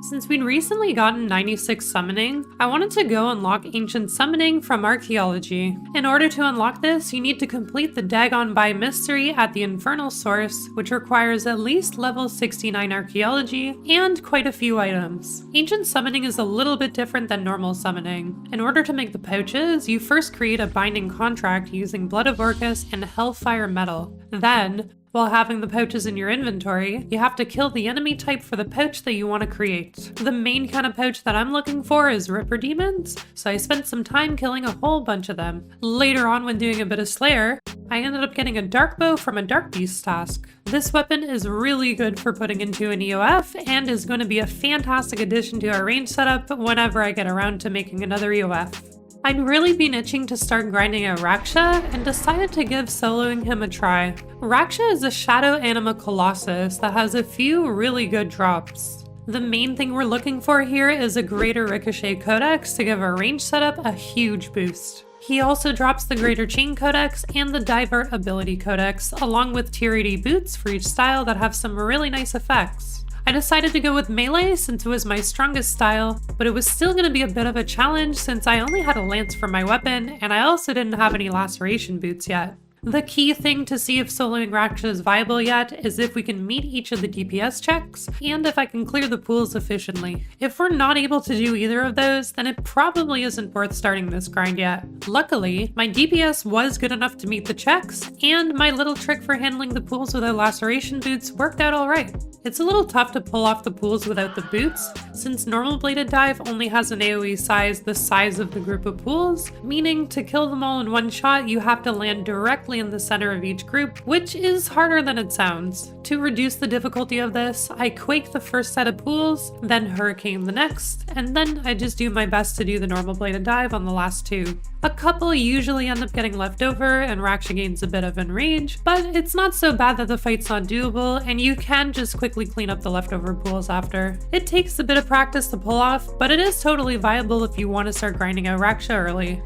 Since we'd recently gotten 96 summoning, I wanted to go unlock ancient summoning from archaeology. In order to unlock this, you need to complete the Dagon by mystery at the Infernal Source, which requires at least level 69 archaeology and quite a few items. Ancient summoning is a little bit different than normal summoning. In order to make the pouches, you first create a binding contract using Blood of Orcus and Hellfire Metal. Then, while having the pouches in your inventory, you have to kill the enemy type for the pouch that you want to create. The main kind of pouch that I'm looking for is Ripper Demons, so I spent some time killing a whole bunch of them. Later on, when doing a bit of Slayer, I ended up getting a Dark Bow from a Dark Beast task. This weapon is really good for putting into an EOF and is going to be a fantastic addition to our range setup whenever I get around to making another EOF. I'd really been itching to start grinding out Raksha and decided to give soloing him a try. Raksha is a shadow anima Colossus that has a few really good drops. The main thing we're looking for here is a greater ricochet codex to give our range setup a huge boost. He also drops the Greater Chain Codex and the Divert Ability Codex, along with tier 80 boots for each style that have some really nice effects. I decided to go with melee since it was my strongest style, but it was still going to be a bit of a challenge since I only had a lance for my weapon and I also didn't have any laceration boots yet. The key thing to see if soloing Raksha is viable yet is if we can meet each of the DPS checks and if I can clear the pools efficiently. If we're not able to do either of those, then it probably isn't worth starting this grind yet. Luckily, my DPS was good enough to meet the checks, and my little trick for handling the pools without laceration boots worked out alright. It's a little tough to pull off the pools without the boots, since normal bladed dive only has an AoE size the size of the group of pools, meaning to kill them all in one shot you have to land directly in the center of each group, which is harder than it sounds. To reduce the difficulty of this, I quake the first set of pools, then hurricane the next, and then I just do my best to do the normal bladed dive on the last two. A couple usually end up getting left over and Raksha gains a bit of enrage, but it's not so bad that the fight's not doable and you can just quickly clean up the leftover pools after. It takes a bit of practice to pull off, but it is totally viable if you want to start grinding out Raksha early.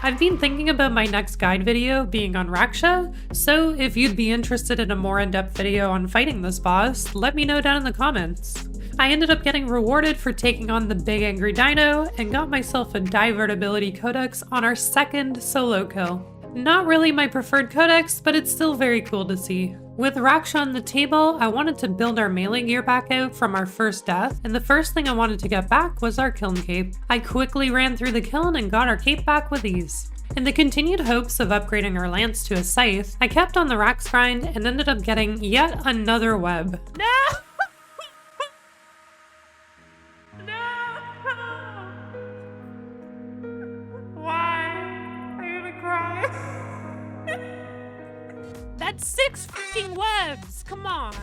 I've been thinking about my next guide video being on Raksha, so if you'd be interested in a more in-depth video on fighting this boss, let me know down in the comments. I ended up getting rewarded for taking on the Big Angry Dino and got myself a Divert Ability Codex on our second solo kill. Not really my preferred codex, but it's still very cool to see. With Raksha on the table, I wanted to build our melee gear back out from our first death, and the first thing I wanted to get back was our kiln cape. I quickly ran through the kiln and got our cape back with ease. In the continued hopes of upgrading our lance to a scythe, I kept on the Rax grind and ended up getting yet another web. No! That's 6 freaking webs! Come on!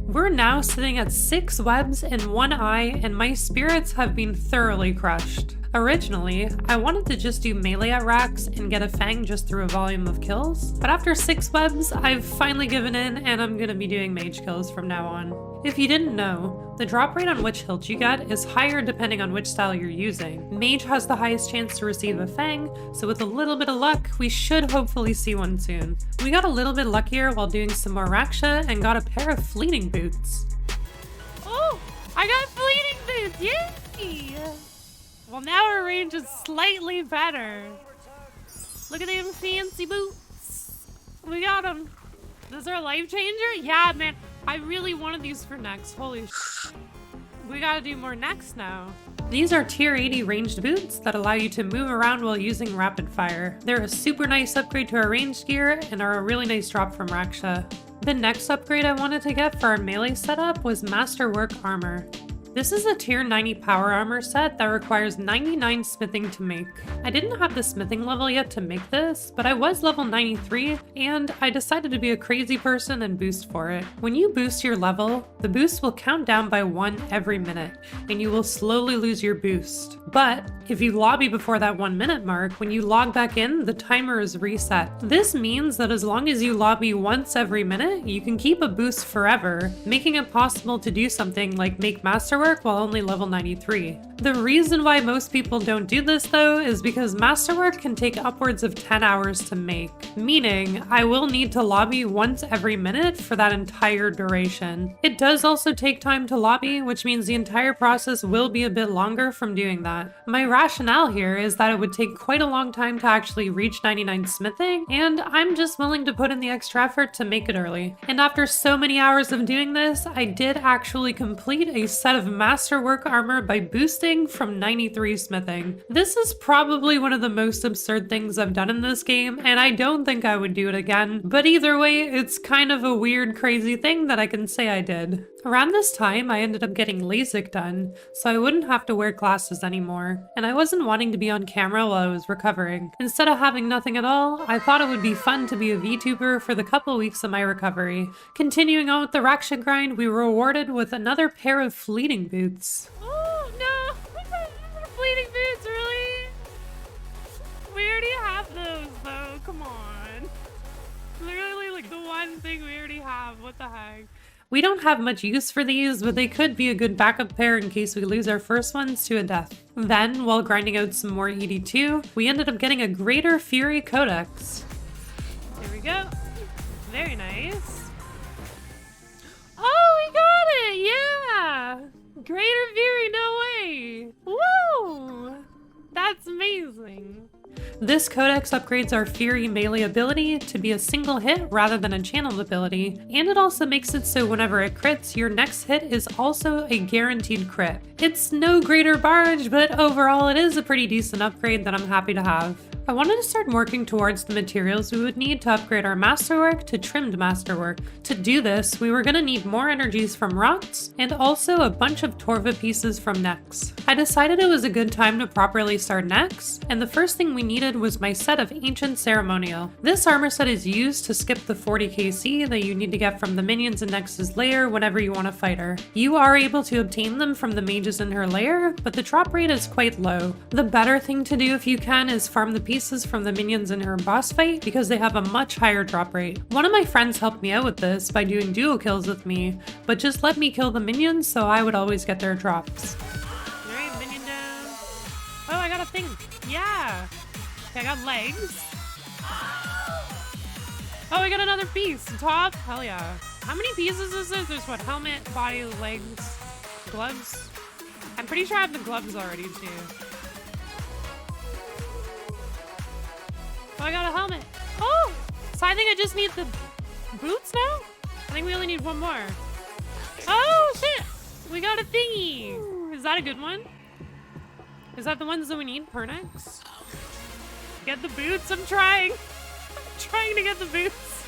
We're now sitting at 6 webs and 1 eye, and my spirits have been thoroughly crushed. Originally, I wanted to just do melee at Rax and get a Fang just through a volume of kills, but after 6 webs, I've finally given in and I'm gonna be doing mage kills from now on. If you didn't know, the drop rate on which hilt you get is higher depending on which style you're using. Mage has the highest chance to receive a Fang, so with a little bit of luck, we should hopefully see one soon. We got a little bit luckier while doing some more Raksha and got a pair of fleeting boots. Oh, I got fleeting boots, yay! Well, now our range is slightly better. Look at them fancy boots. We got them. This is our life changer? Yeah, man. I really wanted these for next. Holy sh! We gotta do more next now. These are tier 80 ranged boots that allow you to move around while using rapid fire. They're a super nice upgrade to our ranged gear and are a really nice drop from Raksha. The next upgrade I wanted to get for our melee setup was Masterwork Armour. This is a tier 90 power armor set that requires 99 smithing to make. I didn't have the smithing level yet to make this, but I was level 93, and I decided to be a crazy person and boost for it. When you boost your level, the boost will count down by 1 every minute, and you will slowly lose your boost. But if you lobby before that 1 minute mark, when you log back in, the timer is reset. This means that as long as you lobby once every minute, you can keep a boost forever, making it possible to do something like make Masterwork Masterwork while only level 93. The reason why most people don't do this though is because Masterwork can take upwards of 10 hours to make, meaning I will need to lobby once every minute for that entire duration. It does also take time to lobby, which means the entire process will be a bit longer from doing that. My rationale here is that it would take quite a long time to actually reach 99 smithing, and I'm just willing to put in the extra effort to make it early. And after so many hours of doing this, I did actually complete a set of Masterwork Armour by boosting from 93 smithing. This is probably one of the most absurd things I've done in this game, and I don't think I would do it again, but either way, it's kind of a weird, crazy thing that I can say I did. Around this time, I ended up getting LASIK done, so I wouldn't have to wear glasses anymore, and I wasn't wanting to be on camera while I was recovering. Instead of having nothing at all, I thought it would be fun to be a VTuber for the couple weeks of my recovery. Continuing on with the Raksha grind, we were awarded with another pair of fleeting boots. Oh, no! Fleeting boots, really? We already have those, though. Come on. Literally, like, the one thing we already have. What the heck? We don't have much use for these, but they could be a good backup pair in case we lose our first ones to a death. Then, while grinding out some more ED2, we ended up getting a Greater Fury Codex. There we go. Very nice. Oh, we got it! Yeah! Greater Fury, no way! Woo! That's amazing. This codex upgrades our Fury melee ability to be a single hit rather than a channeled ability, and it also makes it so whenever it crits, your next hit is also a guaranteed crit. It's no greater barge, but overall it is a pretty decent upgrade that I'm happy to have. I wanted to start working towards the materials we would need to upgrade our masterwork to trimmed masterwork. To do this, we were going to need more energies from rots, and also a bunch of Torva pieces from Nex. I decided it was a good time to properly start Nex, and the first thing we needed was my set of Ancient Ceremonial. This armor set is used to skip the 40 KC that you need to get from the minions in Nex's lair whenever you want to fight her. You are able to obtain them from the mages in her lair, but the drop rate is quite low. The better thing to do if you can is farm the pieces from the minions in her boss fight because they have a much higher drop rate. One of my friends helped me out with this by doing duo kills with me, but just let me kill the minions so I would always get their drops. Alright, minion down. Oh, I got a thing. Yeah. Okay, I got legs. Oh, I got another piece. Top? Hell yeah. How many pieces is this? There's what? Helmet, body, legs, gloves. I'm pretty sure I have the gloves already too. Oh, I got a helmet. Oh! So I think I just need the boots now? I think we only need one more. Oh, shit! We got a thingy! Is that a good one? Is that the ones that we need per Nex? Get the boots, I'm trying! I'm trying to get the boots.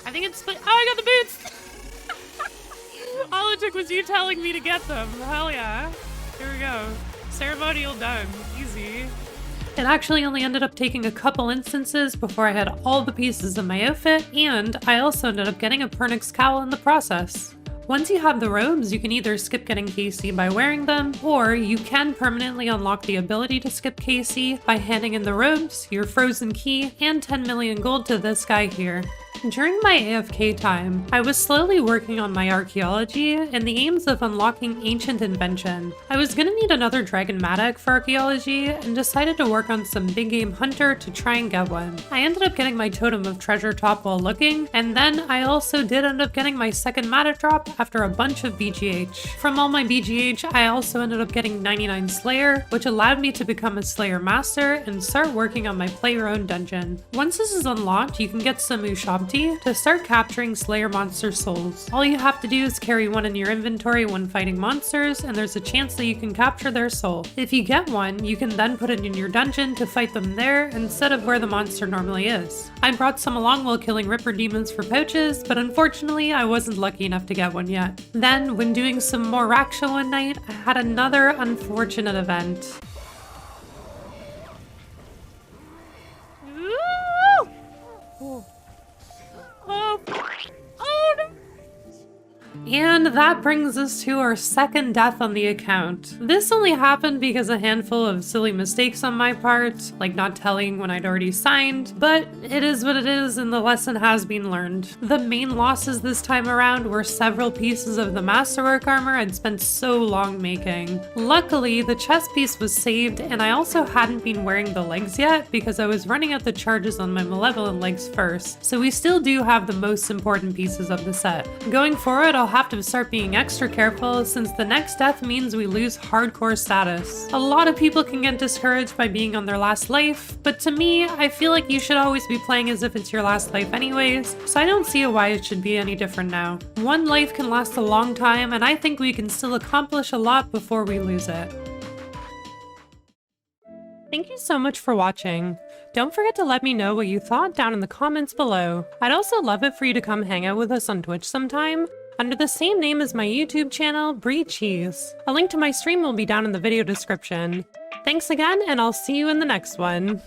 I think it's split. Oh, I got the boots! All it took was you telling me to get them. Hell yeah. Here we go. Ceremonial done. Easy. It actually only ended up taking a couple instances before I had all the pieces of my outfit, and I also ended up getting a Pernix cowl in the process. Once you have the robes, you can either skip getting KC by wearing them, or you can permanently unlock the ability to skip KC by handing in the robes, your frozen key, and 10 million gold to this guy here. During my AFK time, I was slowly working on my archaeology in the aims of unlocking ancient invention. I was gonna need another dragon matic for archaeology and decided to work on some big game hunter to try and get one. I ended up getting my totem of treasure top while looking, and then I also did end up getting my second matic drop after a bunch of BGH. From all my BGH, I also ended up getting 99 Slayer, which allowed me to become a Slayer Master and start working on my play your own dungeon. Once this is unlocked, you can get some Ushabti to start capturing Slayer monster souls. All you have to do is carry one in your inventory when fighting monsters, and there's a chance that you can capture their soul. If you get one, you can then put it in your dungeon to fight them there instead of where the monster normally is. I brought some along while killing Ripper demons for pouches, but unfortunately I wasn't lucky enough to get one yet. Then, when doing some more Raksha one night, I had another unfortunate event. And And that brings us to our second death on the account. This only happened because a handful of silly mistakes on my part, like not telling when I'd already signed, but it is what it is and the lesson has been learned. The main losses this time around were several pieces of the Masterwork Armour I'd spent so long making. Luckily, the chest piece was saved, and I also hadn't been wearing the legs yet because I was running out the charges on my Malevolent legs first, so we still do have the most important pieces of the set. Going forward, I'll have to start being extra careful since the next death means we lose hardcore status. A lot of people can get discouraged by being on their last life, but to me, I feel like you should always be playing as if it's your last life anyways, so I don't see why it should be any different now. One life can last a long time, and I think we can still accomplish a lot before we lose it. Thank you so much for watching. Don't forget to let me know what you thought down in the comments below. I'd also love it for you to come hang out with us on Twitch sometime, under the same name as my YouTube channel, BreaCheese. A link to my stream will be down in the video description. Thanks again, and I'll see you in the next one.